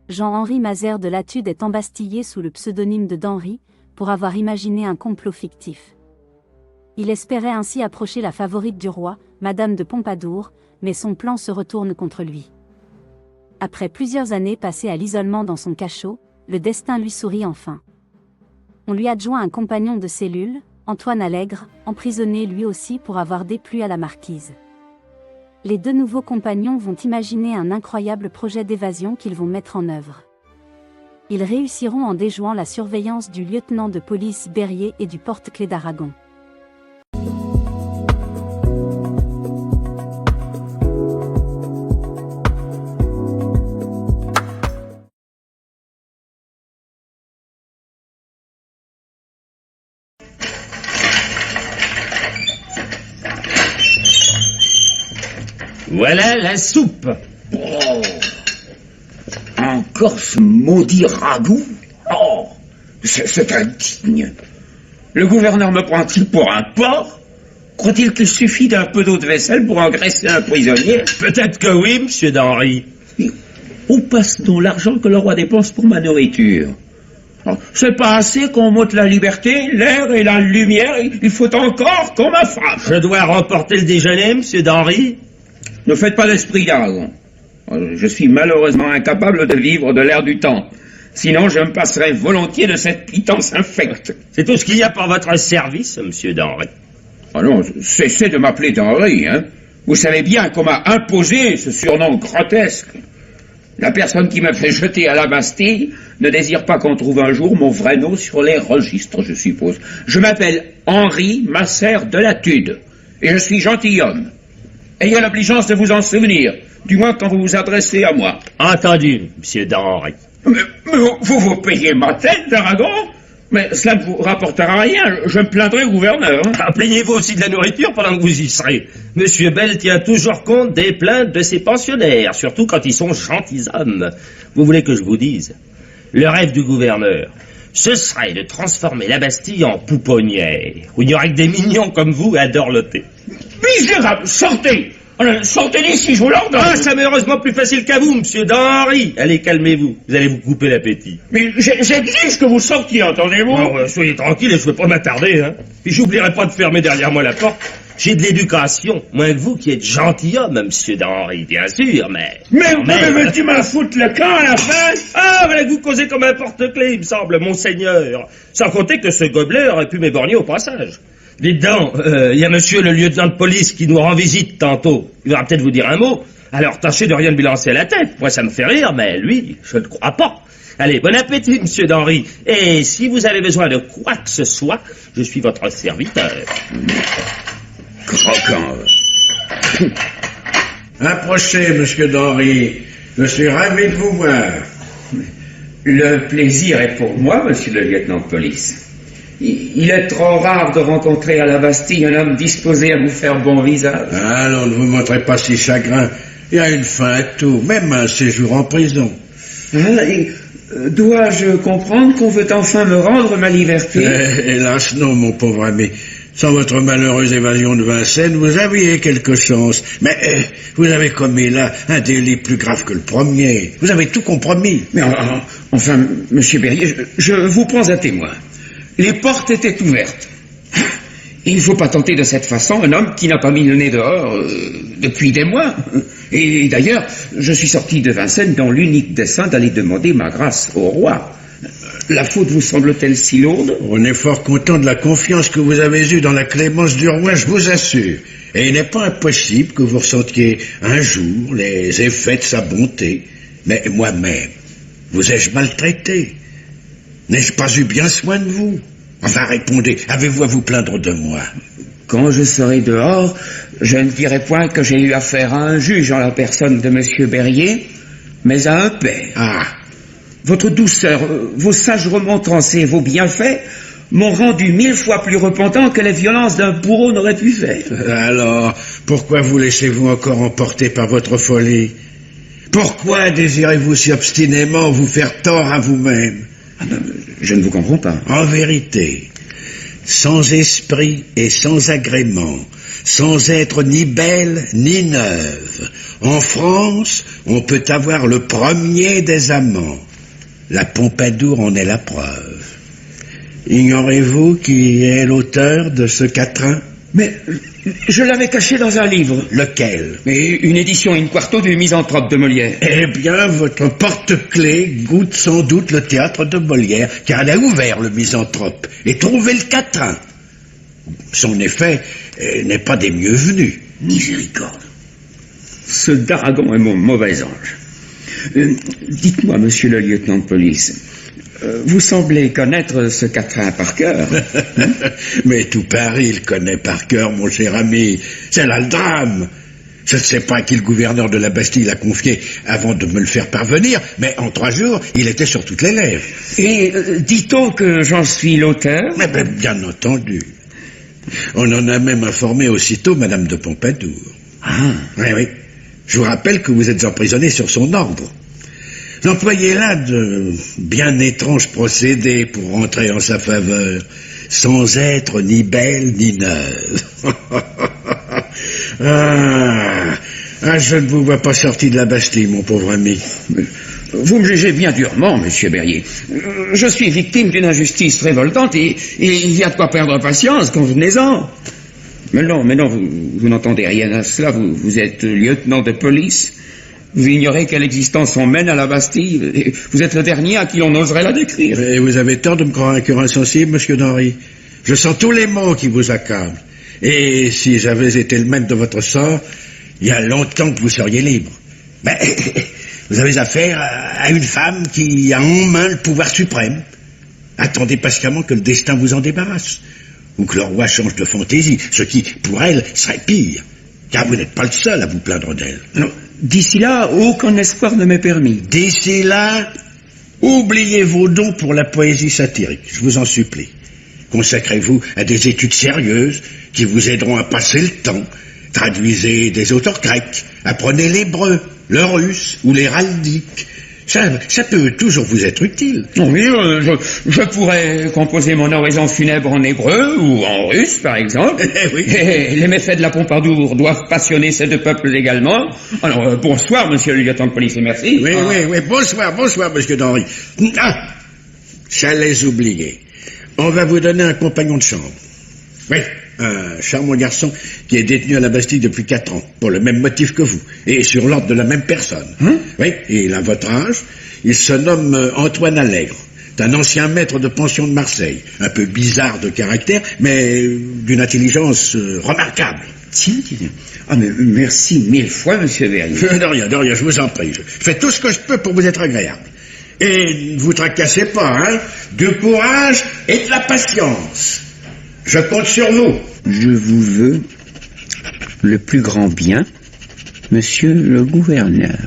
Jean-Henri Mazère de Latude est embastillé sous le pseudonyme de d'Henri, pour avoir imaginé un complot fictif. Il espérait ainsi approcher la favorite du roi, Madame de Pompadour, mais son plan se retourne contre lui. Après plusieurs années passées à l'isolement dans son cachot, le destin lui sourit enfin. On lui adjoint un compagnon de cellule, Antoine Allègre, emprisonné lui aussi pour avoir déplu à la marquise. Les deux nouveaux compagnons vont imaginer un incroyable projet d'évasion qu'ils vont mettre en œuvre. Ils réussiront en déjouant la surveillance du lieutenant de police Berrier et du porte-clés d'Aragon. Voilà la soupe. Oh, encore ce maudit ragoût. Oh, c'est indigne. Le gouverneur me prend-il pour un porc? Croit-il qu'il suffit d'un peu d'eau de vaisselle pour engraisser un prisonnier? Peut-être que oui, monsieur d'Henri. Où passe donc l'argent que le roi dépense pour ma nourriture? C'est pas assez qu'on monte la liberté, l'air et la lumière, il faut encore qu'on m'affrappe. Je dois remporter le déjeuner, monsieur d'Henri. Ne faites pas d'esprit d'Aragon. Je suis malheureusement incapable de vivre de l'air du temps. Sinon, je me passerais volontiers de cette pitance infecte. C'est tout ce qu'il y a pour votre service, monsieur d'Henri. Ah non, cessez de m'appeler d'Henri, hein. Vous savez bien qu'on m'a imposé ce surnom grotesque. La personne qui m'a fait jeter à la Bastille ne désire pas qu'on trouve un jour mon vrai nom sur les registres, je suppose. Je m'appelle Henri Mazère de Latude, et je suis gentilhomme. Ayez l'obligeance de vous en souvenir, du moins quand vous vous adressez à moi. Entendu, monsieur d'Henri. Mais vous payez ma tête d'Aragon? Mais cela ne vous rapportera rien, je me plaindrai au gouverneur. Ah, plaignez-vous aussi de la nourriture pendant que vous y serez. Monsieur Bell tient toujours compte des plaintes de ses pensionnaires, surtout quand ils sont gentilshommes. Vous voulez que je vous dise? Le rêve du gouverneur, ce serait de transformer la Bastille en pouponnière, où il n'y aurait que des mignons comme vous à dorloter. Misérable, sortez! Sortez d'ici, je vous l'ordonne! Ah, c'est malheureusement plus facile qu'à vous, monsieur d'Henri. Allez, calmez-vous, vous allez vous couper l'appétit. Mais j'exige que vous sortiez, entendez-vous? Oh, soyez tranquille et je ne veux pas m'attarder, hein. Puis j'oublierai pas de fermer derrière moi la porte. J'ai de l'éducation, moins que vous qui êtes gentilhomme, monsieur d'Henri, bien sûr, mais... Mais tu m'as foutu le camp à la fin? Ah, voilà que vous causez comme un porte-clés, il me semble, monseigneur. Sans compter que ce gobelet aurait pu m'éborgner au passage. Dites donc, il y a monsieur le lieutenant de police qui nous rend visite tantôt. Il va peut-être vous dire un mot. Alors tâchez de rien lui lancer à la tête. Moi, ça me fait rire, mais lui, je ne crois pas. Allez, bon appétit, monsieur d'Henri. Et si vous avez besoin de quoi que ce soit, je suis votre serviteur. Croquant. Approchez, monsieur d'Henri. Je suis ravi de vous voir. Le plaisir est pour moi, monsieur le lieutenant de police. Il est trop rare de rencontrer à la Bastille un homme disposé à vous faire bon visage. Alors, ne vous montrez pas si chagrin. Il y a une fin à tout, même un séjour en prison. Dois-je comprendre qu'on veut enfin me rendre ma liberté? Hélas, non, mon pauvre ami. Sans votre malheureuse évasion de Vincennes, vous aviez quelque chance. Mais vous avez commis là un délit plus grave que le premier. Vous avez tout compromis. Mais enfin, monsieur Berrier, je vous prends à témoin. Les portes étaient ouvertes. Il ne faut pas tenter de cette façon un homme qui n'a pas mis le nez dehors depuis des mois. Et d'ailleurs, je suis sorti de Vincennes dans l'unique dessein d'aller demander ma grâce au roi. La faute vous semble-t-elle si lourde? On est fort content de la confiance que vous avez eue dans la clémence du roi, je vous assure. Et il n'est pas impossible que vous ressentiez un jour les effets de sa bonté. Mais moi-même, vous ai-je maltraité? N'ai-je pas eu bien soin de vous? Enfin, répondez, avez-vous à vous plaindre de moi? Quand je serai dehors, je ne dirai point que j'ai eu affaire à un juge en la personne de monsieur Berrier, mais à un père. Ah. Votre douceur, vos sages remontrances et vos bienfaits m'ont rendu 1000 fois plus repentant que les violences d'un bourreau n'auraient pu faire. Alors, pourquoi vous laissez-vous encore emporter par votre folie? Pourquoi désirez-vous si obstinément vous faire tort à vous-même? Je ne vous comprends pas. En vérité, sans esprit et sans agrément, sans être ni belle ni neuve. En France, on peut avoir le premier des amants. La Pompadour en est la preuve. Ignorez-vous qui est l'auteur de ce quatrain? Mais je l'avais caché dans un livre. Lequel? Mais une édition in quarto du Misanthrope de Molière. Eh bien, votre porte-clés goûte sans doute le théâtre de Molière, car elle a ouvert le Misanthrope et trouvé le quatrain. Son effet n'est pas des mieux venus. Miséricorde. Ce Daragon est mon mauvais ange. Dites-moi, monsieur le lieutenant de police, vous semblez connaître ce quatrain par cœur. Mais tout Paris le connaît par cœur, mon cher ami. C'est là le drame. Je ne sais pas à qui le gouverneur de la Bastille l'a confié avant de me le faire parvenir, mais en 3 jours, il était sur toutes les lèvres. Et dit-on que j'en suis l'auteur? Mais bien entendu. On en a même informé aussitôt Madame de Pompadour. Ah. Oui, oui. Je vous rappelle que vous êtes emprisonné sur son ordre. J'employais là de bien étranges procédés pour rentrer en sa faveur, sans être ni belle ni neuve. Je ne vous vois pas sorti de la Bastille, mon pauvre ami. Vous me jugez bien durement, monsieur Berrier. Je suis victime d'une injustice révoltante et il y a de quoi perdre patience, convenez-en. Mais non, vous n'entendez rien à cela, vous êtes lieutenant de police. Vous ignorez quelle existence on mène à la Bastille. Et vous êtes le dernier à qui on oserait la décrire. Et vous avez tort de me croire un cœur insensible, monsieur d'Henry. Je sens tous les maux qui vous accablent. Et si j'avais été le maître de votre sort, il y a longtemps que vous seriez libre. Mais vous avez affaire à une femme qui a en main le pouvoir suprême. Attendez patiemment que le destin vous en débarrasse. Ou que le roi change de fantaisie, ce qui, pour elle, serait pire. Car vous n'êtes pas le seul à vous plaindre d'elle. Non. D'ici là, aucun espoir ne m'est permis. D'ici là, oubliez vos dons pour la poésie satirique, je vous en supplie. Consacrez-vous à des études sérieuses qui vous aideront à passer le temps. Traduisez des auteurs grecs, apprenez l'hébreu, le russe ou l'héraldique. Ça peut toujours vous être utile. Oui, je pourrais composer mon oraison funèbre en hébreu ou en russe, par exemple. Oui. Et les méfaits de la Pompadour doivent passionner ces 2 peuples également. Alors, bonsoir, monsieur le lieutenant de police, et merci. Oui, bonsoir, monsieur d'Henry. Ah, j'allais oublier. On va vous donner un compagnon de chambre. Oui, un charmant garçon qui est détenu à la Bastille depuis 4 ans, pour le même motif que vous, et sur l'ordre de la même personne. Oui, et il a votre âge. Il se nomme Antoine Allègre. C'est un ancien maître de pension de Marseille, un peu bizarre de caractère, mais d'une intelligence remarquable. Tiens. Ah, mais merci 1000 fois, monsieur Berrier. De rien, je vous en prie. Je fais tout ce que je peux pour vous être agréable. Et ne vous tracassez pas, hein. Du courage et de la patience. Je compte sur vous. Je vous veux le plus grand bien, monsieur le gouverneur.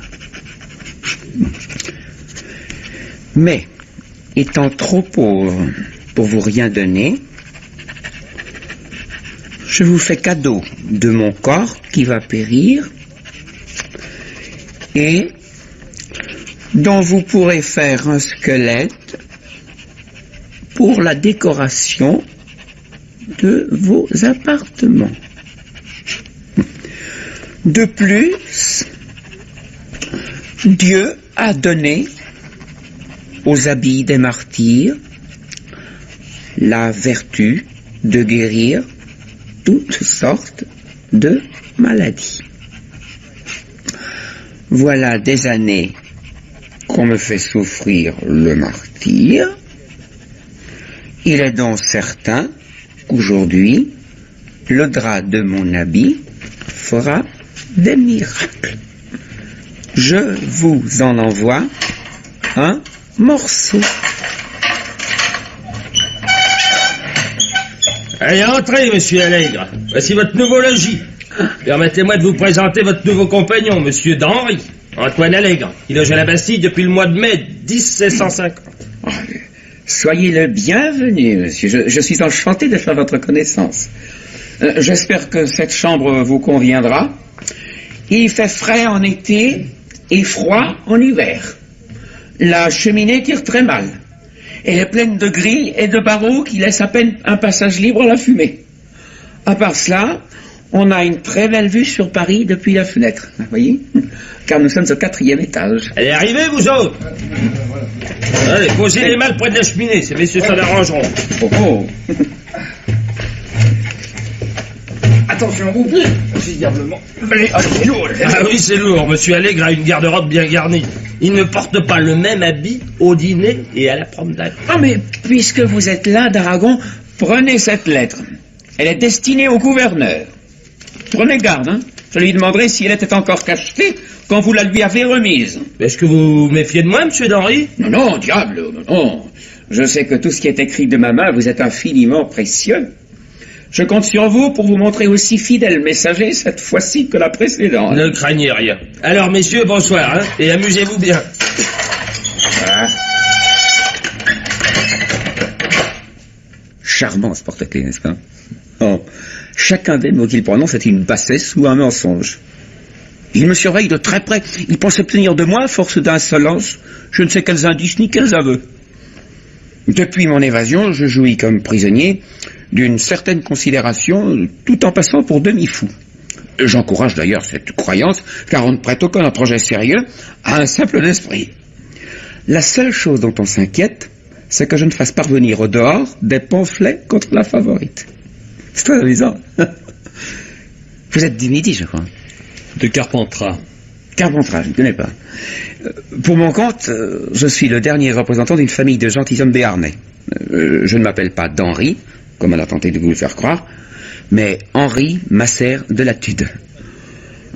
Mais, étant trop pauvre pour vous rien donner, je vous fais cadeau de mon corps qui va périr et dont vous pourrez faire un squelette pour la décoration de vos appartements. De plus, Dieu a donné aux habits des martyrs la vertu de guérir toutes sortes de maladies. Voilà des années qu'on me fait souffrir le martyre. Il est donc certain qu'aujourd'hui, le drap de mon habit fera des miracles. Je vous en envoie un morceau. Allez, entrez, monsieur Allègre. Voici votre nouveau logis. Permettez-moi de vous présenter votre nouveau compagnon, monsieur d'Henry, Antoine Allègre. Il loge à la Bastille depuis le mois de mai 1750. Soyez le bienvenu, monsieur. Je suis enchanté de faire votre connaissance. J'espère que cette chambre vous conviendra. Il fait frais en été et froid en hiver. La cheminée tire très mal. Elle est pleine de grilles et de barreaux qui laissent à peine un passage libre à la fumée. À part cela, On a une très belle vue sur Paris depuis la fenêtre, vous voyez? Car nous sommes au 4e étage. Allez, arrivez, vous autres. Allez, posez les malles près de la cheminée, ces messieurs s'en arrangeront. Oh oh. Attention, vous plaît. Diablement. Allez, Ah oui, c'est lourd, monsieur Allègre a une garde-robe bien garnie. Il ne porte pas le même habit au dîner et à la promenade. Ah, mais puisque vous êtes là, d'Aragon, prenez cette lettre. Elle est destinée au gouverneur. Prenez garde, hein. Je lui demanderai si elle était encore cachetée quand vous la lui avez remise. Est-ce que vous vous méfiez de moi, monsieur d'Henri? Non, non, diable, non. Je sais que tout ce qui est écrit de ma main vous est infiniment précieux. Je compte sur vous pour vous montrer aussi fidèle messager cette fois-ci que la précédente. Ne craignez rien. Alors, messieurs, bonsoir, hein, et amusez-vous bien. Ah. Charmant ce porte-clés, n'est-ce pas? Oh. Chacun des mots qu'il prononce est une bassesse ou un mensonge. Il me surveille de très près. Il pense obtenir de moi, à force d'insolence, je ne sais quels indices ni quels aveux. Depuis mon évasion, je jouis comme prisonnier d'une certaine considération, tout en passant pour demi-fou. J'encourage d'ailleurs cette croyance, car on ne prête aucun projet sérieux à un simple d'esprit. La seule chose dont on s'inquiète, c'est que je ne fasse parvenir au dehors des pamphlets contre la favorite. C'est toi amusant. Vous êtes du Midi, je crois. De Carpentras. Carpentras, je ne connais pas. Pour mon compte, je suis le dernier représentant d'une famille de gentilshommes béarnais. Je ne m'appelle pas d'Henri, comme on a tenté de vous le faire croire, mais Henri Masser de la Tude.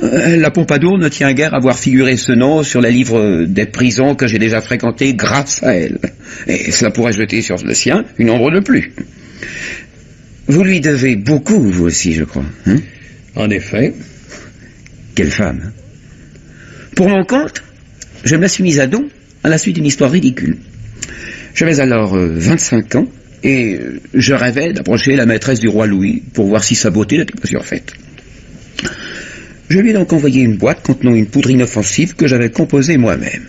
La Pompadour ne tient guère à voir figurer ce nom sur les livres des prisons que j'ai déjà fréquentés grâce à elle. Et cela pourrait jeter sur le sien une ombre de plus. Vous lui devez beaucoup, vous aussi, je crois. Hein? En effet. Quelle femme, hein? Pour mon compte, je me la suis mise à dos à la suite d'une histoire ridicule. J'avais alors 25 ans et je rêvais d'approcher la maîtresse du roi Louis pour voir si sa beauté n'était pas surfaite. Je lui ai donc envoyé une boîte contenant une poudre inoffensive que j'avais composée moi-même.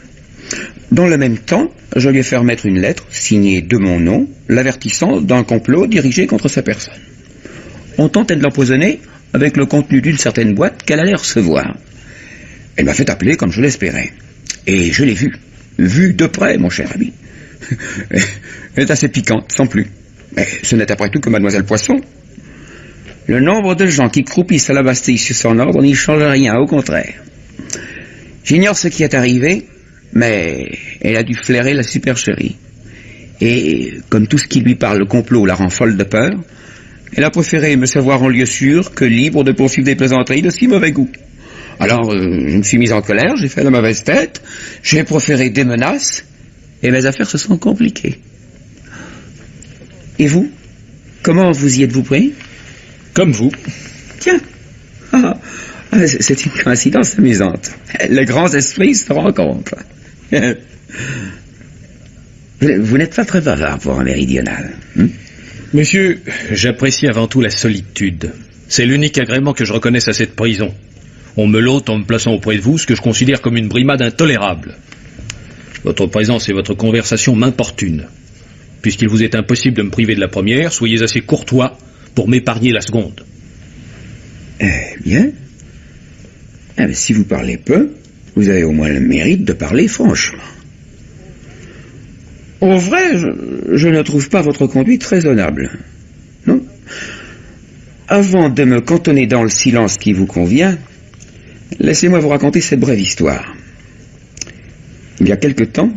Dans le même temps, je lui ai fait remettre une lettre signée de mon nom, l'avertissant d'un complot dirigé contre sa personne. On tentait de l'empoisonner avec le contenu d'une certaine boîte qu'elle allait recevoir. Elle m'a fait appeler comme je l'espérais. Et je l'ai vue. Vue de près, mon cher ami. Elle est assez piquante, sans plus. Mais ce n'est après tout que Mademoiselle Poisson. Le nombre de gens qui croupissent à la Bastille sur son ordre n'y change rien, au contraire. J'ignore ce qui est arrivé, mais elle a dû flairer la supercherie. Et, comme tout ce qui lui parle le complot la rend folle de peur, elle a préféré me savoir en lieu sûr que libre de poursuivre des plaisanteries de si mauvais goût. Alors, je me suis mis en colère, j'ai fait la mauvaise tête, j'ai proféré des menaces, et mes affaires se sont compliquées. Et vous? Comment vous y êtes-vous pris? Comme vous. Tiens, c'est une coïncidence amusante. Les grands esprits se rencontrent. Vous n'êtes pas très bavard pour un méridional. Monsieur, j'apprécie avant tout la solitude. C'est l'unique agrément que je reconnaisse à cette prison. On me l'ôte en me plaçant auprès de vous, ce que je considère comme une brimade intolérable. Votre présence et votre conversation m'importunent. Puisqu'il vous est impossible de me priver de la première, soyez assez courtois pour m'épargner la seconde. Eh bien, si vous parlez peu, vous avez au moins le mérite de parler franchement. Au vrai, je ne trouve pas votre conduite raisonnable. Non? Avant de me cantonner dans le silence qui vous convient, laissez-moi vous raconter cette brève histoire. Il y a quelque temps,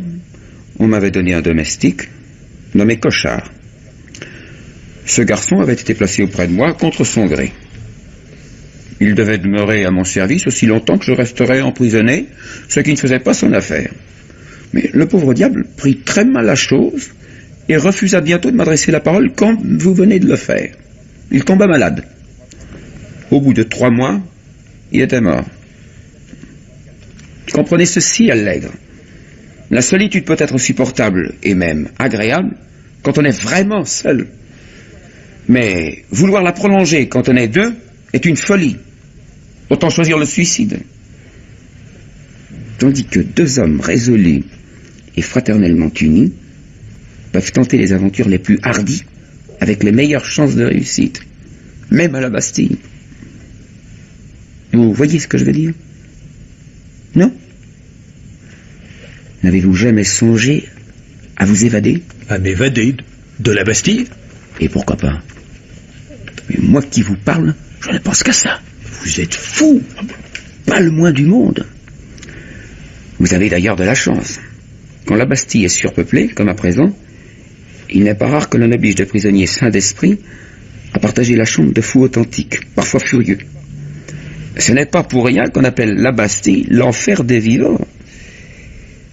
on m'avait donné un domestique nommé Cochard. Ce garçon avait été placé auprès de moi contre son gré. Il devait demeurer à mon service aussi longtemps que je resterais emprisonné, ce qui ne faisait pas son affaire. Mais le pauvre diable prit très mal la chose et refusa bientôt de m'adresser la parole comme vous venez de le faire. Il tomba malade. Au bout de 3 mois, il était mort. Comprenez ceci, Allègre. La solitude peut être supportable et même agréable quand on est vraiment seul. Mais vouloir la prolonger quand on est deux est une folie. Autant choisir le suicide. Tandis que 2 hommes résolus et fraternellement unis peuvent tenter les aventures les plus hardies avec les meilleures chances de réussite, même à la Bastille. Vous voyez ce que je veux dire? Non? N'avez-vous jamais songé à vous évader? À m'évader de la Bastille? Et pourquoi pas? Mais moi qui vous parle, je ne pense qu'à ça. Vous êtes fou! Pas le moins du monde. Vous avez d'ailleurs de la chance. Quand la Bastille est surpeuplée, comme à présent, il n'est pas rare que l'on oblige des prisonniers sains d'esprit à partager la chambre de fous authentiques, parfois furieux. Ce n'est pas pour rien qu'on appelle la Bastille l'enfer des vivants.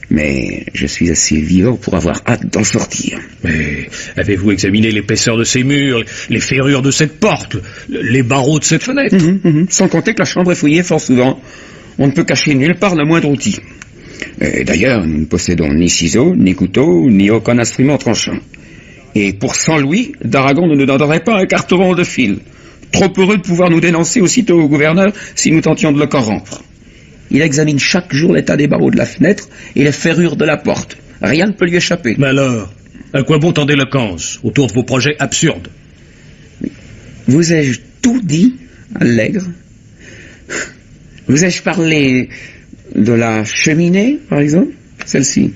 Mais je suis assez vivant pour avoir hâte d'en sortir. Mais avez-vous examiné l'épaisseur de ces murs, les ferrures de cette porte, les barreaux de cette fenêtre? Sans compter que la chambre est fouillée fort souvent. On ne peut cacher nulle part le moindre outil. D'ailleurs, nous ne possédons ni ciseaux, ni couteaux, ni aucun instrument tranchant. Et pour 100 louis, d'Aragon ne nous donnerait pas un carteron de fil. Trop heureux de pouvoir nous dénoncer aussitôt au gouverneur si nous tentions de le corrompre. Il examine chaque jour l'état des barreaux de la fenêtre et les ferrures de la porte. Rien ne peut lui échapper. Mais alors, à quoi bon tant d'éloquence autour de vos projets absurdes? Vous ai-je tout dit, Allègre? Vous ai-je parlé de la cheminée, par exemple? Celle-ci.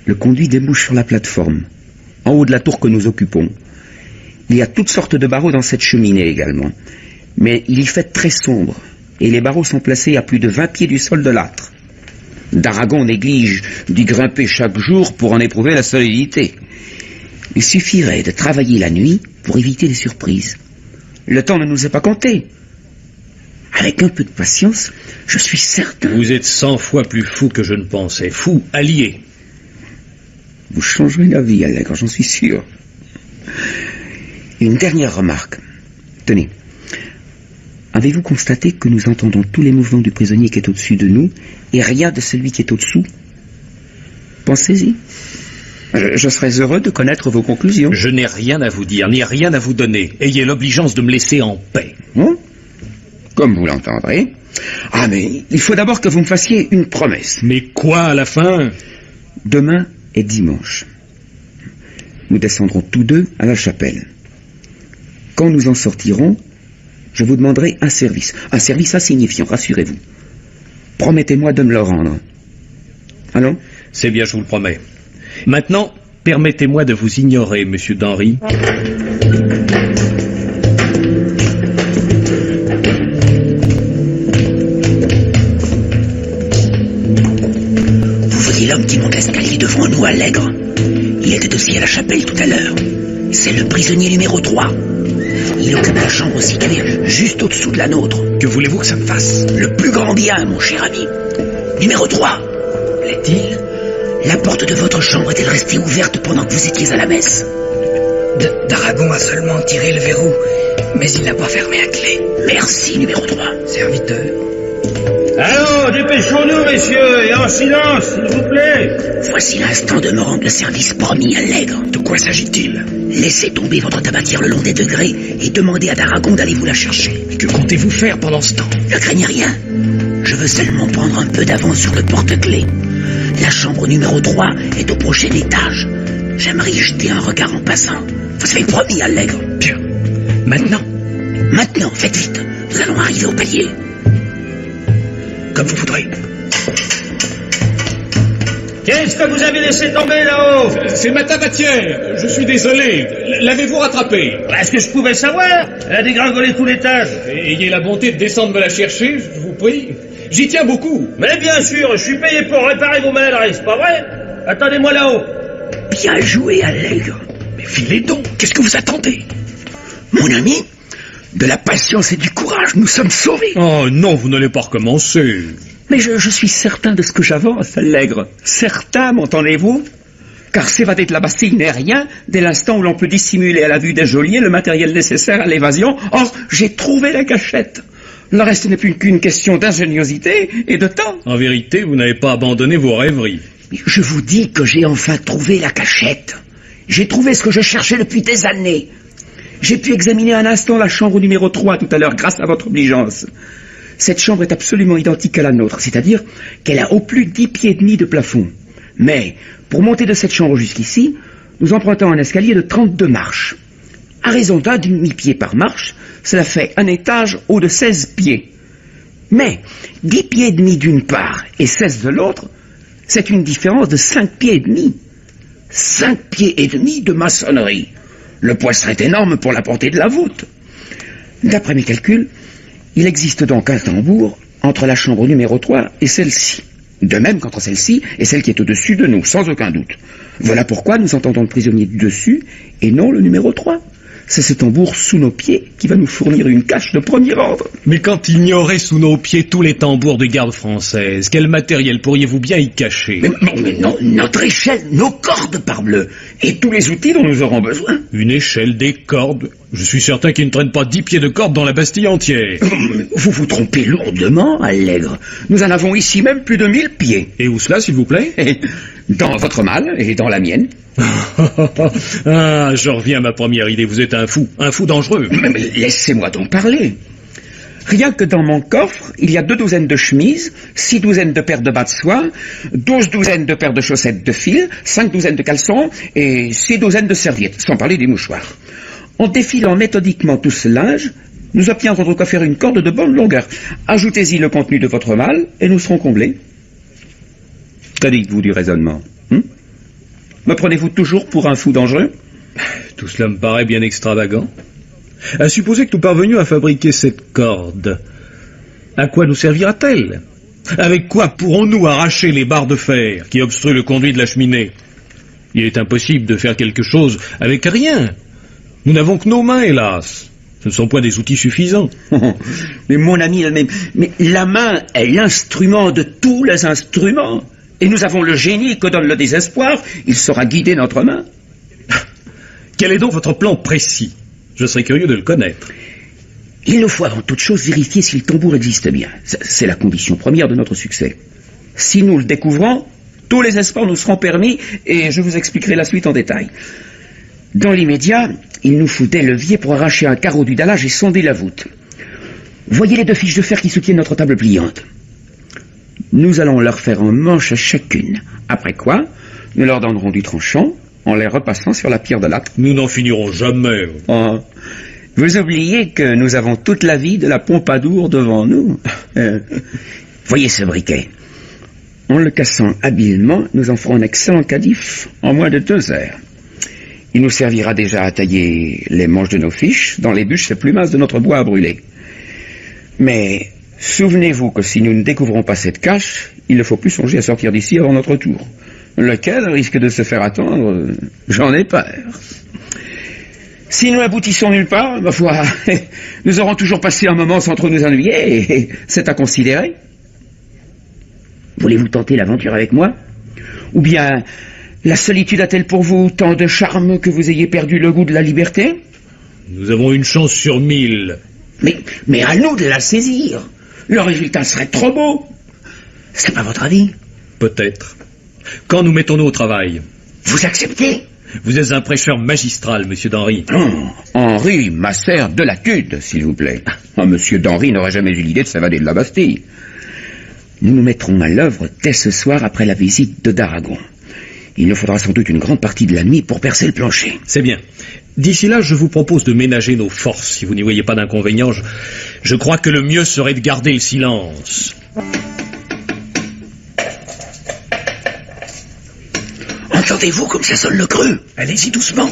Le conduit débouche sur la plateforme, en haut de la tour que nous occupons. Il y a toutes sortes de barreaux dans cette cheminée également. Mais il y fait très sombre, et les barreaux sont placés à plus de 20 pieds du sol de l'âtre. d'Aragon néglige d'y grimper chaque jour pour en éprouver la solidité. Il suffirait de travailler la nuit pour éviter les surprises. Le temps ne nous est pas compté. Avec un peu de patience, je suis certain... Vous êtes 100 fois plus fou que je ne pensais. Fou, allié. Vous changerez la vie, Allègre, j'en suis sûr. Une dernière remarque. Tenez. Avez-vous constaté que nous entendons tous les mouvements du prisonnier qui est au-dessus de nous et rien de celui qui est au-dessous? Pensez-y. Je serais heureux de connaître vos conclusions. Je n'ai rien à vous dire, ni rien à vous donner. Ayez l'obligeance de me laisser en paix. Comme vous l'entendrez. Ah, mais il faut d'abord que vous me fassiez une promesse. Mais quoi à la fin? Demain est dimanche. Nous descendrons tous deux à la chapelle. Quand nous en sortirons, je vous demanderai un service. Un service insignifiant, rassurez-vous. Promettez-moi de me le rendre. Allons? C'est bien, je vous le promets. Maintenant, permettez-moi de vous ignorer, monsieur Danry. Vous voyez l'homme qui monte l'escalier devant nous, Allègre? Il était aussi à la chapelle tout à l'heure. C'est le prisonnier numéro 3. Il occupe la chambre située juste au-dessous de la nôtre. Que voulez-vous que ça me fasse? Le plus grand bien, mon cher ami. Numéro 3. L'est-il? La porte de votre chambre est-elle restée ouverte pendant que vous étiez à la messe? d'Aragon a seulement tiré le verrou, mais il n'a pas fermé à clé. Merci, numéro 3. Serviteur. Allons, dépêchons-nous, messieurs, et en silence, s'il vous plaît. Voici l'instant de me rendre le service promis, Allègre. De quoi s'agit-il? Laissez tomber votre tabatière le long des degrés et demandez à d'Aragon d'aller vous la chercher. Mais que comptez-vous faire pendant ce temps? Ne craignez rien. Je veux seulement prendre un peu d'avance sur le porte-clés. La chambre numéro 3 est au prochain étage. J'aimerais y jeter un regard en passant. Vous avez promis, Allègre. Bien. Maintenant? Maintenant, faites vite. Nous allons arriver au palier. Comme vous voudrez. Qu'est-ce que vous avez laissé tomber là-haut? C'est ma tabatière. Je suis désolé. L'avez-vous rattrapée? Est-ce que je pouvais savoir? Elle a dégringolé tout l'étage. Ayez la bonté de descendre me la chercher, je vous prie. J'y tiens beaucoup. Mais bien sûr, je suis payé pour réparer vos maladresses, pas vrai? Attendez-moi là-haut. Bien joué, Allègre. Mais filez donc, qu'est-ce que vous attendez? Mon ami, de la patience et du courage, nous sommes sauvés. Oh non, vous n'allez pas recommencer. Mais je suis certain de ce que j'avance, Allègre. Certain, m'entendez-vous? Car s'évader de la Bastille n'est rien dès l'instant où l'on peut dissimuler à la vue des geôliers le matériel nécessaire à l'évasion. Or, j'ai trouvé la cachette. Le reste n'est plus qu'une question d'ingéniosité et de temps. En vérité, vous n'avez pas abandonné vos rêveries. Je vous dis que j'ai enfin trouvé la cachette. J'ai trouvé ce que je cherchais depuis des années. J'ai pu examiner un instant la chambre numéro 3 tout à l'heure grâce à votre obligeance. Cette chambre est absolument identique à la nôtre, c'est-à-dire qu'elle a au plus 10 pieds et demi de plafond. Mais, pour monter de cette chambre jusqu'ici, nous empruntons un escalier de 32 marches. À raison d'un demi-pied par marche, cela fait un étage haut de 16 pieds. Mais 10 pieds et demi d'une part et 16 de l'autre, c'est une différence de 5 pieds et demi. 5 pieds et demi de maçonnerie. Le poids serait énorme pour la portée de la voûte. D'après mes calculs, il existe donc un tambour entre la chambre numéro 3 et celle-ci. De même qu'entre celle-ci et celle qui est au-dessus de nous, sans aucun doute. Voilà pourquoi nous entendons le prisonnier du dessus et non le numéro 3. C'est ce tambour sous nos pieds qui va nous fournir une cache de premier ordre. Mais quand il y aurait sous nos pieds tous les tambours de garde française, quel matériel pourriez-vous bien y cacher? Mais non, notre échelle, nos cordes, parbleu, et tous les outils dont nous aurons besoin. Une échelle, des cordes. Je suis certain qu'il ne traîne pas 10 pieds de corde dans la Bastille entière. Vous vous trompez lourdement, Allègre. Nous en avons ici même plus de 1000 pieds. Et où cela, s'il vous plaît? Dans votre malle et dans la mienne. Ah, je reviens à ma première idée. Vous êtes un fou dangereux. Mais laissez-moi donc parler. Rien que dans mon coffre, il y a 2 douzaines de chemises, 6 douzaines de paires de bas de soie, 12 douzaines de paires de chaussettes de fil, 5 douzaines de caleçons et 6 douzaines de serviettes, sans parler des mouchoirs. En défilant méthodiquement tout ce linge, nous obtiendrons de quoi faire une corde de bonne longueur. Ajoutez-y le contenu de votre malle et nous serons comblés. Que dites-vous du raisonnement? Me prenez-vous toujours pour un fou dangereux? Tout cela me paraît bien extravagant. À supposer que nous parvenions à fabriquer cette corde, à quoi nous servira-t-elle? Avec quoi pourrons-nous arracher les barres de fer qui obstruent le conduit de la cheminée? Il est impossible de faire quelque chose avec rien. Nous n'avons que nos mains, hélas. Ce ne sont point des outils suffisants. Mais mon ami, mais la main est l'instrument de tous les instruments. Et nous avons le génie que donne le désespoir. Il saura guider notre main. Quel est donc votre plan précis? Je serais curieux de le connaître. Il nous faut avant toute chose vérifier si le tambour existe bien. C'est la condition première de notre succès. Si nous le découvrons, tous les espoirs nous seront permis et je vous expliquerai la suite en détail. Dans l'immédiat, il nous faut des leviers pour arracher un carreau du dallage et sonder la voûte. Voyez les 2 fiches de fer qui soutiennent notre table pliante. Nous allons leur faire un manche à chacune. Après quoi, nous leur donnerons du tranchant en les repassant sur la pierre de latte. Nous n'en finirons jamais. Oh, vous oubliez que nous avons toute la vie de la Pompadour devant nous. Voyez ce briquet. En le cassant habilement, nous en ferons un excellent cadif en moins de 2 heures. Il nous servira déjà à tailler les manches de nos fiches dans les bûches les plus minces de notre bois à brûler. Mais souvenez-vous que si nous ne découvrons pas cette cache, il ne faut plus songer à sortir d'ici avant notre tour. Lequel risque de se faire attendre, j'en ai peur. Si nous aboutissons nulle part, ma foi, nous aurons toujours passé un moment sans trop nous ennuyer, et c'est à considérer. Voulez-vous tenter l'aventure avec moi? Ou bien la solitude a-t-elle pour vous tant de charme que vous ayez perdu le goût de la liberté? Nous avons une chance sur 1000. Mais à nous de la saisir. Le résultat serait trop beau. C'est pas votre avis? Peut-être. Quand nous mettons-nous au travail? Vous acceptez? Vous êtes un prêcheur magistral, monsieur d'Henry. Oh, Henri, masseur de la tude, s'il vous plaît. Oh, monsieur d'Henry n'aurait jamais eu l'idée de s'évader de la Bastille. Nous nous mettrons à l'œuvre dès ce soir après la visite de d'Aragon. Il nous faudra sans doute une grande partie de la nuit pour percer le plancher. C'est bien. D'ici là, je vous propose de ménager nos forces, si vous n'y voyez pas d'inconvénient. Je crois que le mieux serait de garder le silence. Entendez-vous comme ça sonne le creux? Allez-y doucement.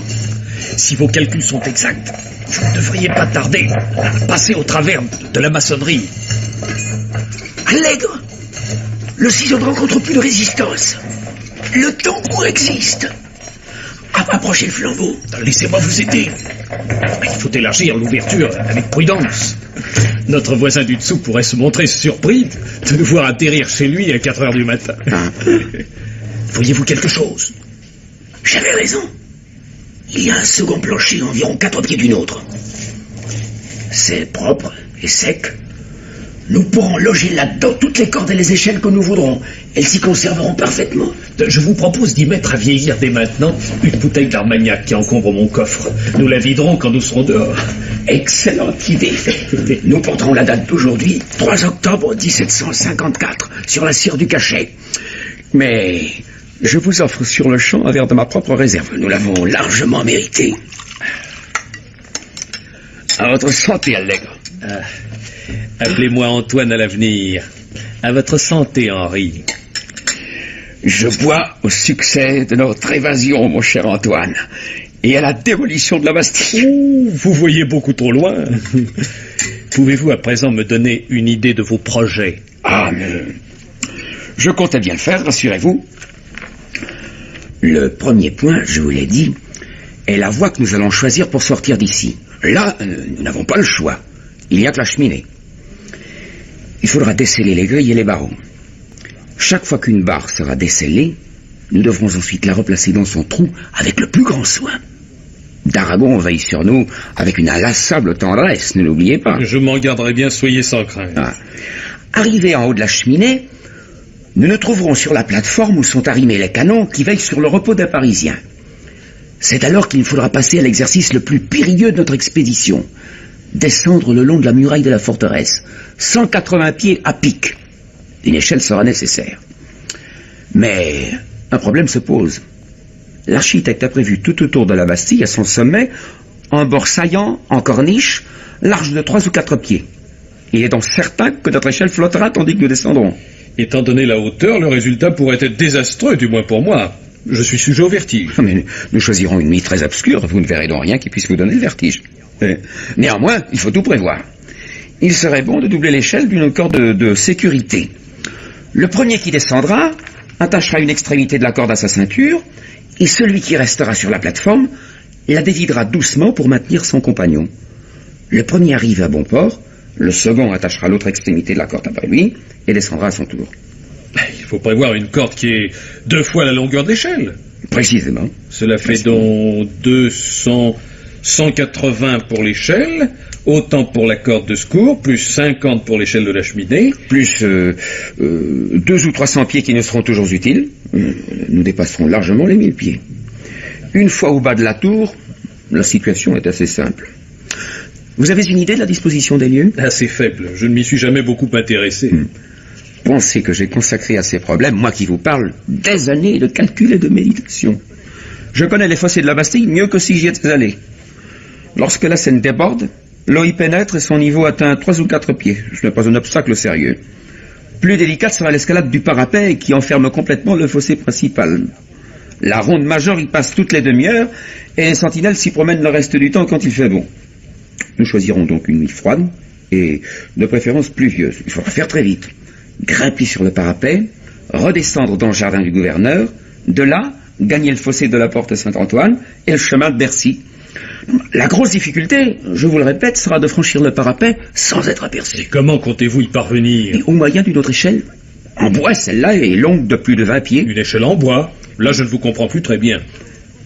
Si vos calculs sont exacts, vous ne devriez pas tarder à passer au travers de la maçonnerie. Allègre! Le ciseau ne rencontre plus de résistance. Le tambour existe. Approchez le flambeau. Laissez-moi vous aider. Il faut élargir l'ouverture avec prudence. Notre voisin du dessous pourrait se montrer surpris de nous voir atterrir chez lui à 4 heures du matin. Voyez-vous quelque chose? J'avais raison. Il y a un second plancher environ 4 pieds du nôtre. C'est propre et sec. Nous pourrons loger là-dedans toutes les cordes et les échelles que nous voudrons. Elles s'y conserveront parfaitement. Je vous propose d'y mettre à vieillir dès maintenant une bouteille d'Armagnac qui encombre mon coffre. Nous la viderons quand nous serons dehors. Excellente idée. Nous porterons la date d'aujourd'hui, 3 octobre 1754, sur la cire du cachet. Mais je vous offre sur le champ un verre de ma propre réserve. Nous l'avons largement mérité. À votre santé, Allègre. Appelez-moi Antoine à l'avenir. À votre santé, Henri. Je bois au succès de notre évasion, mon cher Antoine, et à la démolition de la Bastille. Ouh, vous voyez beaucoup trop loin. Pouvez-vous à présent me donner une idée de vos projets? Ah, mais je comptais bien le faire, rassurez-vous. Le premier point, je vous l'ai dit, est la voie que nous allons choisir pour sortir d'ici. Là, nous n'avons pas le choix. Il n'y a que la cheminée. Il faudra desceller les grilles et les barreaux. Chaque fois qu'une barre sera descellée, nous devrons ensuite la replacer dans son trou avec le plus grand soin. D'Aragon veille sur nous avec une inlassable tendresse, ne l'oubliez pas. Je m'en garderai bien, soyez sans crainte. Ah. Arrivés en haut de la cheminée, nous nous trouverons sur la plateforme où sont arrimés les canons qui veillent sur le repos des Parisiens. C'est alors qu'il faudra passer à l'exercice le plus périlleux de notre expédition. Descendre le long de la muraille de la forteresse, 180 pieds à pic. Une échelle sera nécessaire. Mais un problème se pose. L'architecte a prévu tout autour de la Bastille, à son sommet, un bord saillant, en corniche, large de 3 ou 4 pieds. Il est donc certain que notre échelle flottera tandis que nous descendrons. Étant donné la hauteur, le résultat pourrait être désastreux, du moins pour moi. Je suis sujet au vertige. Mais nous choisirons une nuit très obscure, vous ne verrez donc rien qui puisse vous donner le vertige. Néanmoins, il faut tout prévoir. Il serait bon de doubler l'échelle d'une corde de sécurité. Le premier qui descendra attachera une extrémité de la corde à sa ceinture, et celui qui restera sur la plateforme la dévidera doucement pour maintenir son compagnon. Le premier arrive à bon port, le second attachera l'autre extrémité de la corde après lui, et descendra à son tour. Il faut prévoir une corde qui est 2 fois la longueur de l'échelle. Précisément. Cela fait donc 180 pour l'échelle, autant pour la corde de secours, plus 50 pour l'échelle de la cheminée. Plus 200 ou 300 pieds qui nous seront toujours utiles. Nous dépasserons largement les 1000 pieds. Une fois au bas de la tour, la situation est assez simple. Vous avez une idée de la disposition des lieux? Assez faible. Je ne m'y suis jamais beaucoup intéressé. Pensez que j'ai consacré à ces problèmes, moi qui vous parle, des années de calcul et de méditation. Je connais les fossés de la Bastille mieux que si j'y étais allé. Lorsque la Seine déborde, l'eau y pénètre et son niveau atteint 3 ou 4 pieds. Ce n'est pas un obstacle sérieux. Plus délicate sera l'escalade du parapet qui enferme complètement le fossé principal. La ronde majeure y passe toutes les demi-heures et les sentinelles s'y promènent le reste du temps quand il fait bon. Nous choisirons donc une nuit froide et de préférence pluvieuse. Il faudra faire très vite. Grimper sur le parapet, redescendre dans le jardin du gouverneur, de là, gagner le fossé de la porte Saint-Antoine et le chemin de Bercy. La grosse difficulté, je vous le répète, sera de franchir le parapet sans être aperçu. Et comment comptez-vous y parvenir? Et au moyen d'une autre échelle. En bois, celle-là est longue de plus de 20 pieds. Une échelle en bois? Là, je ne vous comprends plus très bien.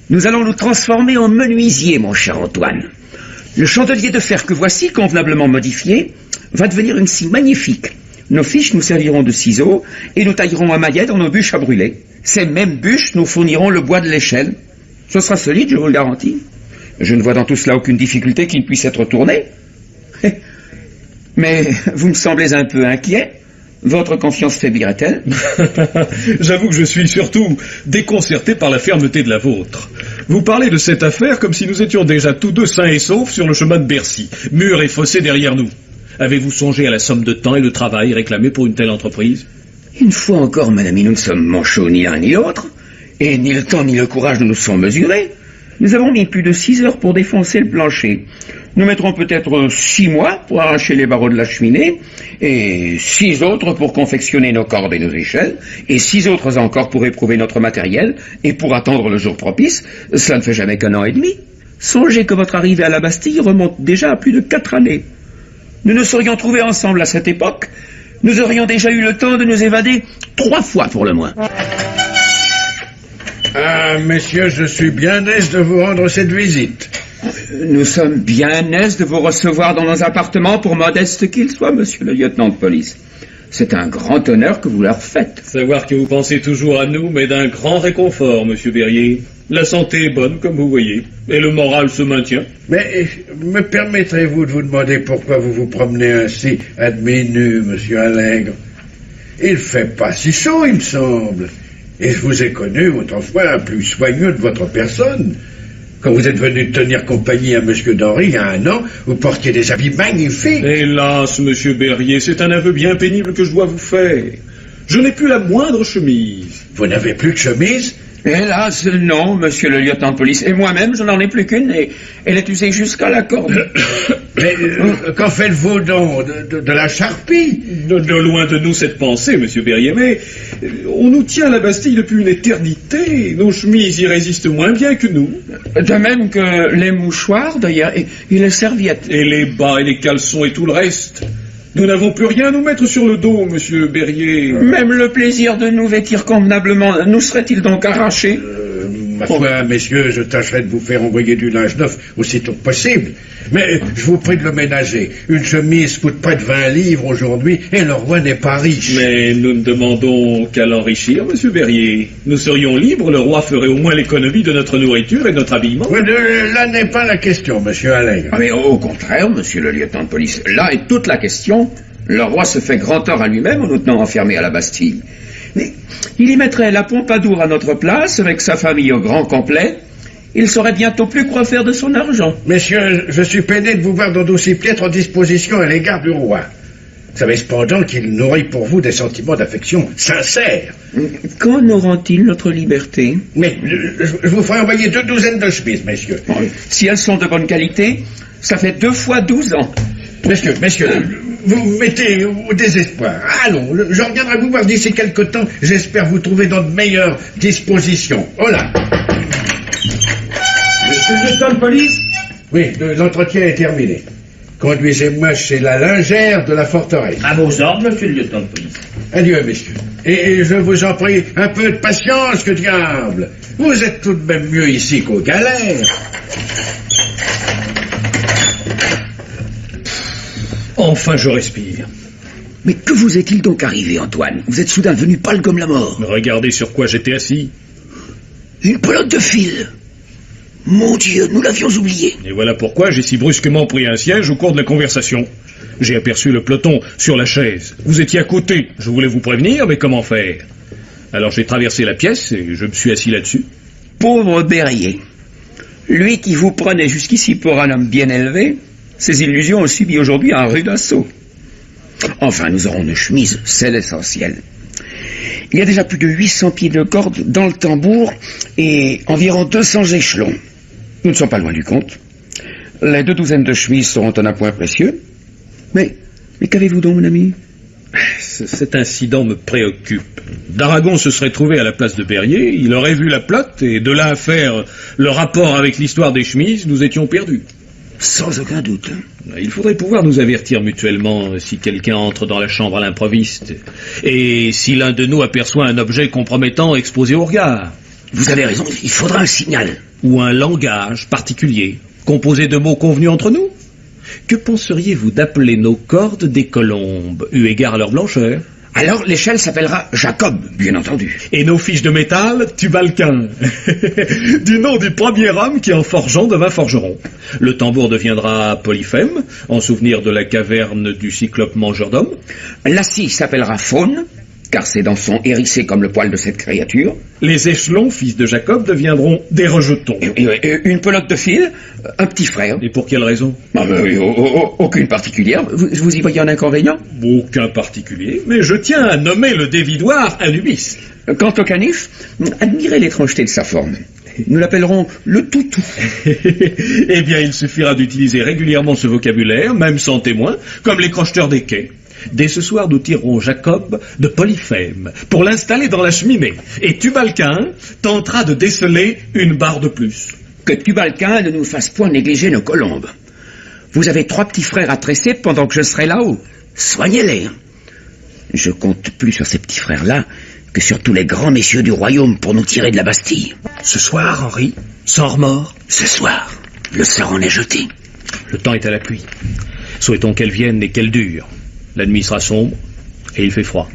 Nous allons nous transformer en menuisier, mon cher Antoine. Le chandelier de fer que voici, convenablement modifié, va devenir une scie magnifique. Nos fiches nous serviront de ciseaux et nous taillerons à maillet dans nos bûches à brûler. Ces mêmes bûches nous fourniront le bois de l'échelle. Ce sera solide, je vous le garantis. Je ne vois dans tout cela aucune difficulté qui ne puisse être tournée. Mais vous me semblez un peu inquiet. Votre confiance faiblirait-elle? J'avoue que je suis surtout déconcerté par la fermeté de la vôtre. Vous parlez de cette affaire comme si nous étions déjà tous deux sains et saufs sur le chemin de Bercy, murs et fossés derrière nous. Avez-vous songé à la somme de temps et de travail réclamée pour une telle entreprise? Une fois encore, madame, nous ne sommes manchots ni l'un ni l'autre, et ni le temps ni le courage ne nous sont mesurés. Nous avons mis plus de 6 heures pour défoncer le plancher. Nous mettrons peut-être 6 mois pour arracher les barreaux de la cheminée, et 6 autres pour confectionner nos cordes et nos échelles, et 6 autres encore pour éprouver notre matériel, et pour attendre le jour propice. Cela ne fait jamais qu'1 an et demi. Songez que votre arrivée à la Bastille remonte déjà à plus de 4 années. Nous nous serions trouvés ensemble à cette époque, nous aurions déjà eu le temps de nous évader 3 fois pour le moins. Ah, messieurs, je suis bien aise de vous rendre cette visite. Nous sommes bien aises de vous recevoir dans nos appartements, pour modeste qu'ils soient, monsieur le lieutenant de police. C'est un grand honneur que vous leur faites. Savoir que vous pensez toujours à nous, mais d'un grand réconfort, monsieur Berrier. La santé est bonne, comme vous voyez, et le moral se maintient. Mais me permettrez-vous de vous demander pourquoi vous vous promenez ainsi à demi-nu, monsieur Allègre? Il fait pas si chaud, il me semble. Et je vous ai connu autrefois plus soigneux de votre personne. Quand vous êtes venu tenir compagnie à Monsieur d'Henri il y a 1 an, vous portiez des habits magnifiques. Hélas, monsieur Berrier, c'est un aveu bien pénible que je dois vous faire. Je n'ai plus la moindre chemise. Vous n'avez plus de chemise? Hélas, non, monsieur le lieutenant de police. Et moi-même, je n'en ai plus qu'une, et elle est usée jusqu'à la corde. Mais qu'en faites-vous donc de la charpie? De loin de nous cette pensée, monsieur Berrier, mais on nous tient à la Bastille depuis une éternité. Nos chemises y résistent moins bien que nous. De même que les mouchoirs, d'ailleurs, et les serviettes. Et les bas et les caleçons et tout le reste. Nous n'avons plus rien à nous mettre sur le dos, monsieur Berrier. Même le plaisir de nous vêtir convenablement nous serait-il donc arraché? Ma foi, messieurs, je tâcherai de vous faire envoyer du linge neuf aussitôt que possible. Mais je vous prie de le ménager. Une chemise coûte près de 20 livres aujourd'hui et le roi n'est pas riche. Mais nous ne demandons qu'à l'enrichir, monsieur Berrier. Nous serions libres, le roi ferait au moins l'économie de notre nourriture et de notre habillement. Ouais, là n'est pas la question, monsieur Allègre. Ah, mais au contraire, monsieur le lieutenant de police, là est toute la question. Le roi se fait grand tort à lui-même en nous tenant enfermés à la Bastille. Mais il y mettrait la Pompadour à notre place, avec sa famille au grand complet. Il saurait bientôt plus quoi faire de son argent. Messieurs, je suis peiné de vous voir dans d'aussi piètres dispositions à l'égard du roi. Vous savez cependant qu'il nourrit pour vous des sentiments d'affection sincères. Quand auront-ils notre liberté? Mais je vous ferai envoyer 2 douzaines de chemises, messieurs. Bon, si elles sont de bonne qualité, ça fait 2 fois 12 ans. Messieurs, vous vous mettez au désespoir. Allons, je reviendrai vous voir d'ici quelque temps. J'espère vous trouver dans de meilleures dispositions. Voilà. Monsieur le lieutenant de police? Oui, l'entretien est terminé. Conduisez-moi chez la lingère de la forteresse. À vos ordres, monsieur le lieutenant de police. Adieu, messieurs. Et je vous en prie, un peu de patience, que diable. Vous êtes tout de même mieux ici qu'aux galères. Enfin, je respire. Mais que vous est-il donc arrivé, Antoine? Vous êtes soudain devenu pâle comme la mort. Regardez sur quoi j'étais assis. Une pelote de fil. Mon Dieu, nous l'avions oublié. Et voilà pourquoi j'ai si brusquement pris un siège au cours de la conversation. J'ai aperçu le peloton sur la chaise. Vous étiez à côté. Je voulais vous prévenir, mais comment faire? Alors j'ai traversé la pièce et je me suis assis là-dessus. Pauvre Berrier. Lui qui vous prenait jusqu'ici pour un homme bien élevé, ses illusions ont subi aujourd'hui un rude assaut. Enfin, nous aurons nos chemises, c'est l'essentiel. Il y a déjà plus de 800 pieds de corde dans le tambour et environ 200 échelons. Nous ne sommes pas loin du compte. Les 2 douzaines de chemises seront un appoint précieux. Mais qu'avez-vous donc, mon ami? Cet incident me préoccupe. d'Aragon se serait trouvé à la place de Berrier, il aurait vu la plotte, et de là à faire le rapport avec l'histoire des chemises, nous étions perdus. Sans aucun doute. Il faudrait pouvoir nous avertir mutuellement si quelqu'un entre dans la chambre à l'improviste, et si l'un de nous aperçoit un objet compromettant exposé au regard. Vous avez raison, il faudra un signal. Ou un langage particulier, composé de mots convenus entre nous. Que penseriez-vous d'appeler nos cordes des colombes, eu égard à leur blancheur? Alors l'échelle s'appellera Jacob, bien entendu. Et nos fiches de métal, Tubalquin. Du nom du premier homme qui en forgeant devint forgeron. Le tambour deviendra Polyphème, en souvenir de la caverne du cyclope mangeur d'hommes. La scie s'appellera Faune, car ses dents sont hérissées comme le poil de cette créature. Les échelons, fils de Jacob, deviendront des rejetons. Et une pelote de fil, un petit frère. Et pour quelle raison? Aucune particulière. Vous y voyez un inconvénient? Aucun particulier, mais je tiens à nommer le dévidoir Anubis. Quant au canif, admirez l'étrangeté de sa forme. Nous l'appellerons le toutou. Eh bien, il suffira d'utiliser régulièrement ce vocabulaire, même sans témoin, comme les crocheteurs des quais. Dès ce soir, nous tirerons Jacob de Polyphème pour l'installer dans la cheminée. Et Tubalquin tentera de déceler une barre de plus. Que Tubalquin ne nous fasse point négliger nos colombes. Vous avez 3 petits frères à tresser pendant que je serai là-haut. Soignez-les. Je compte plus sur ces petits frères-là que sur tous les grands messieurs du royaume pour nous tirer de la Bastille. Ce soir, Henri, sans remords. Ce soir, le sort en est jeté. Le temps est à la pluie. Souhaitons qu'elle vienne et qu'elle dure. La nuit sera sombre et il fait froid.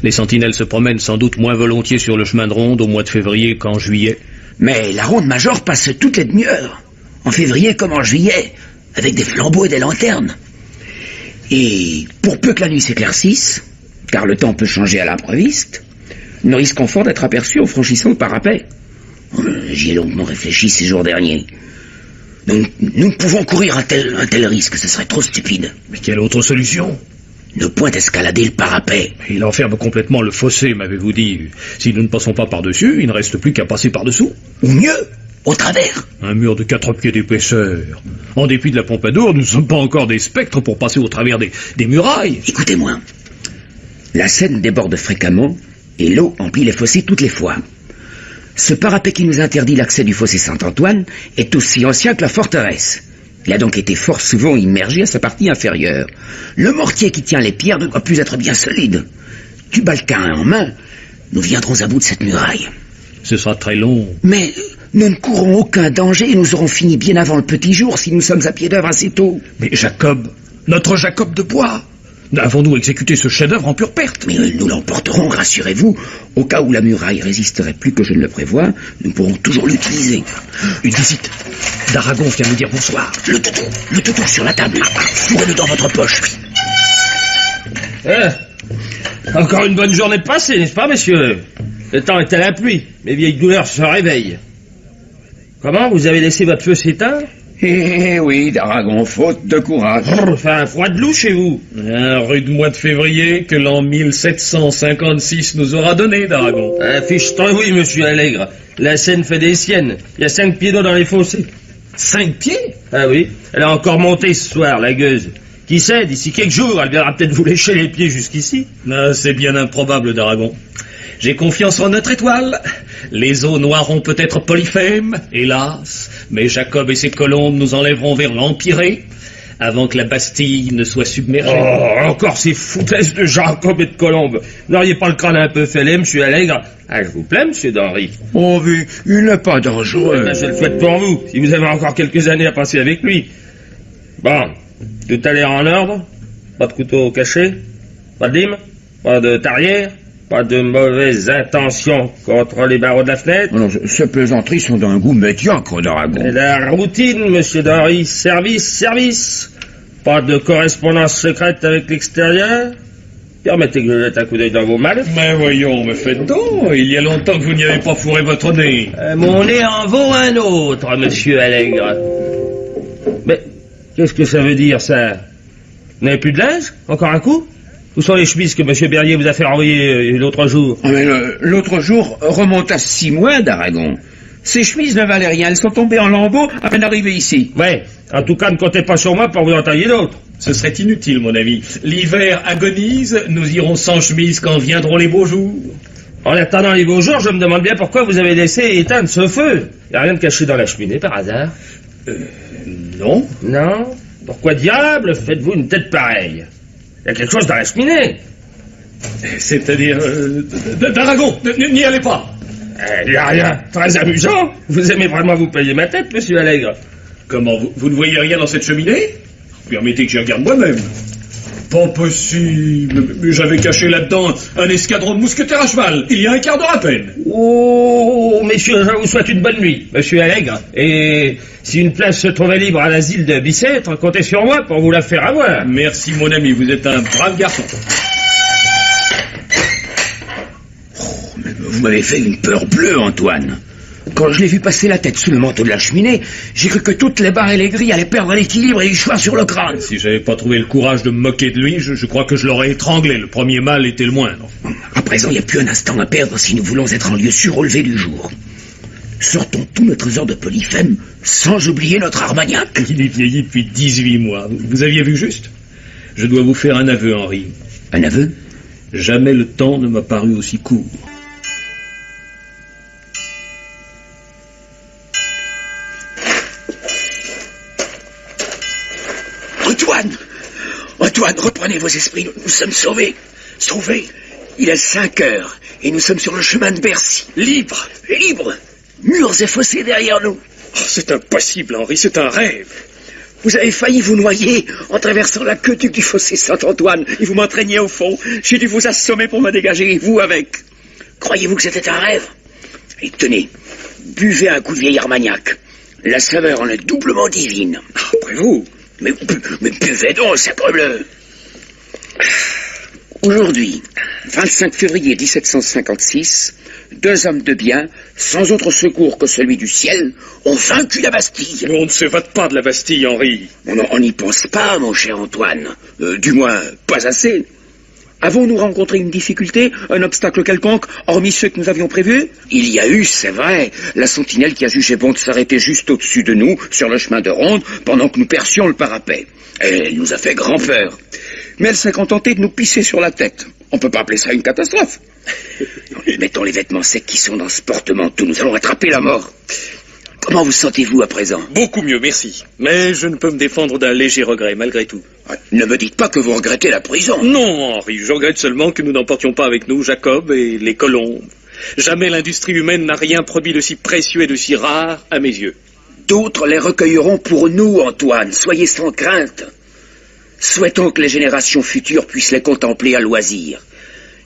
Les sentinelles se promènent sans doute moins volontiers sur le chemin de ronde au mois de février qu'en juillet. Mais la ronde major passe toutes les demi-heures, en février comme en juillet, avec des flambeaux et des lanternes. Et pour peu que la nuit s'éclaircisse, car le temps peut changer à l'improviste, nous risquons fort d'être aperçus en franchissant le parapet. J'y ai longuement réfléchi ces jours derniers. Nous ne pouvons courir un tel risque, ce serait trop stupide. Mais quelle autre solution? Ne point escalader le parapet. Il enferme complètement le fossé, m'avez-vous dit. Si nous ne passons pas par-dessus, il ne reste plus qu'à passer par-dessous. Ou mieux, au travers. Un mur de 4 pieds d'épaisseur. En dépit de la Pompadour, nous ne sommes pas encore des spectres pour passer au travers des murailles. Écoutez-moi. La Seine déborde fréquemment et l'eau emplit les fossés toutes les fois. Ce parapet qui nous interdit l'accès du fossé Saint-Antoine est aussi ancien que la forteresse. Il a donc été fort souvent immergé à sa partie inférieure. Le mortier qui tient les pierres ne doit plus être bien solide. Du balquin en main, nous viendrons à bout de cette muraille. Ce sera très long. Mais nous ne courrons aucun danger et nous aurons fini bien avant le petit jour si nous sommes à pied d'œuvre assez tôt. Mais Jacob, notre Jacob de bois, avons-nous exécuté ce chef-d'œuvre en pure perte? Mais nous l'emporterons, rassurez-vous. Au cas où la muraille résisterait plus que je ne le prévois, nous pourrons toujours l'utiliser. Une visite. d'Aragon vient nous dire bonsoir. Le toutou sur la table. Fourrez-le dans votre poche. Encore une bonne journée passée, n'est-ce pas, messieurs? Le temps est à la pluie. Mes vieilles douleurs se réveillent. Comment, vous avez laissé votre feu s'éteindre? Eh oui, d'Aragon, faute de courage. Fait un froid de loup chez vous. Un rude mois de février que l'an 1756 nous aura donné, d'Aragon. Fiche-toi, oui, monsieur Allègre. La Seine fait des siennes. Il y a 5 pieds d'eau dans les fossés. 5 pieds? Ah oui, elle a encore monté ce soir, la gueuse. Qui sait, d'ici quelques jours, elle viendra peut-être vous lécher les pieds jusqu'ici. Ah, c'est bien improbable, d'Aragon. J'ai confiance en notre étoile. Les eaux noieront peut-être Polyphème, hélas, mais Jacob et ses colombes nous enlèveront vers l'Empyrée, avant que la Bastille ne soit submergée. Oh, encore ces foutaises de Jacob et de Colombe. Vous n'auriez pas le crâne un peu fêlé, monsieur Allègre? Ah, je vous plains, monsieur d'Henri. Oh, mais il n'est pas dangereux. Je le souhaite pour vous, si vous avez encore quelques années à passer avec lui. Bon, tout a l'air en ordre. Pas de couteau caché, pas de lime, pas de tarière, pas de mauvaises intentions contre les barreaux de la fenêtre. Non, ces plaisanteries sont d'un goût médiocre, d'Aragon. Et la routine, monsieur d'Henri. Service. Pas de correspondance secrète avec l'extérieur. Permettez que je jette un coup d'œil dans vos malles. Mais voyons, me faites donc. Il y a longtemps que vous n'y avez pas fourré votre nez. Mon nez en vaut un autre, monsieur Allègre. Mais qu'est-ce que ça veut dire, ça? Vous n'avez plus de linge? Encore un coup? Où sont les chemises que monsieur Berrier vous a fait renvoyer l'autre jour? Mais l'autre jour remonte à 6 mois, d'Aragon. Ces chemises ne valaient rien, elles sont tombées en lambeaux à peine arrivées ici. Ouais, en tout cas, ne comptez pas sur moi pour vous en tailler d'autres. Ce serait inutile, mon ami. L'hiver agonise, nous irons sans chemise quand viendront les beaux jours. En attendant les beaux jours, je me demande bien pourquoi vous avez laissé éteindre ce feu. Il n'y a rien de caché dans la cheminée, par hasard? Non. Non? Pourquoi diable faites-vous une tête pareille? Il y a quelque chose dans la cheminée. C'est-à-dire... d'Aragon, n'y allez pas. Il n'y a rien. Très amusant. Vous aimez vraiment vous payer ma tête, monsieur Allègre? Comment, vous ne voyez rien dans cette cheminée? Permettez que j'y regarde moi-même. Pas possible. J'avais caché là-dedans un escadron de mousquetaires à cheval, il y a un quart d'heure à peine. Oh, messieurs, je vous souhaite une bonne nuit, monsieur Allègre. Et si une place se trouvait libre à l'asile de Bicêtre, comptez sur moi pour vous la faire avoir. Merci, mon ami, vous êtes un brave garçon. Mais vous m'avez fait une peur bleue, Antoine. Quand je l'ai vu passer la tête sous le manteau de la cheminée, j'ai cru que toutes les barres et les grilles allaient perdre l'équilibre et y choir sur le crâne. Si j'avais pas trouvé le courage de me moquer de lui, je crois que je l'aurais étranglé. Le premier mal était le moindre. À présent, il n'y a plus un instant à perdre si nous voulons être en lieu sûr au lever du jour. Sortons tout notre trésor de Polyphème, sans oublier notre Armagnac. Il est vieilli depuis 18 mois. Vous aviez vu juste? Je dois vous faire un aveu, Henri. Un aveu? Jamais le temps ne m'a paru aussi court. Antoine, reprenez vos esprits, nous sommes sauvés. Sauvés. Il est 5 heures, et nous sommes sur le chemin de Bercy. Libre. Murs et fossés derrière nous. Oh, c'est impossible, Henri, c'est un rêve. Vous avez failli vous noyer en traversant l'aqueduc du fossé Saint-Antoine, et vous m'entraîniez au fond. J'ai dû vous assommer pour me dégager, et vous avec. Croyez-vous que c'était un rêve? Et tenez, buvez un coup de vieil Armagnac. La saveur en est doublement divine. Après vous. Mais buvez donc, sacrebleu. Aujourd'hui, 25 février 1756, 2 hommes de bien, sans autre secours que celui du ciel, ont vaincu la Bastille. Mais on ne s'évade pas de la Bastille, Henri. On n'y pense pas, mon cher Antoine. Du moins, pas assez. Avons-nous rencontré une difficulté, un obstacle quelconque, hormis ceux que nous avions prévus? Il y a eu, c'est vrai, la sentinelle qui a jugé bon de s'arrêter juste au-dessus de nous, sur le chemin de ronde, pendant que nous percions le parapet. Elle nous a fait grand peur. Mais elle s'est contentée de nous pisser sur la tête. On peut pas appeler ça une catastrophe. Mettons les vêtements secs qui sont dans ce porte-manteau, nous allons attraper la mort. Comment vous sentez-vous à présent? Beaucoup mieux, merci. Mais je ne peux me défendre d'un léger regret, malgré tout. Ne me dites pas que vous regrettez la prison. Non, Henri, je regrette seulement que nous n'emportions pas avec nous Jacob et les colombes. Jamais l'industrie humaine n'a rien produit de si précieux et de si rare à mes yeux. D'autres les recueilleront pour nous, Antoine, soyez sans crainte. Souhaitons que les générations futures puissent les contempler à loisir.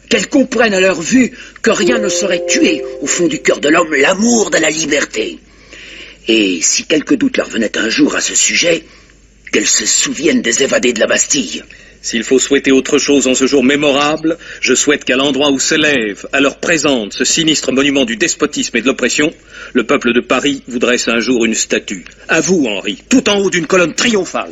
Qu'elles comprennent à leur vue que rien ne saurait tuer, au fond du cœur de l'homme, l'amour de la liberté. Et si quelque doute leur venait un jour à ce sujet, qu'elles se souviennent des évadés de la Bastille. S'il faut souhaiter autre chose en ce jour mémorable, je souhaite qu'à l'endroit où s'élève, à l'heure présente, ce sinistre monument du despotisme et de l'oppression, le peuple de Paris vous dresse un jour une statue. À vous, Henri, tout en haut d'une colonne triomphale.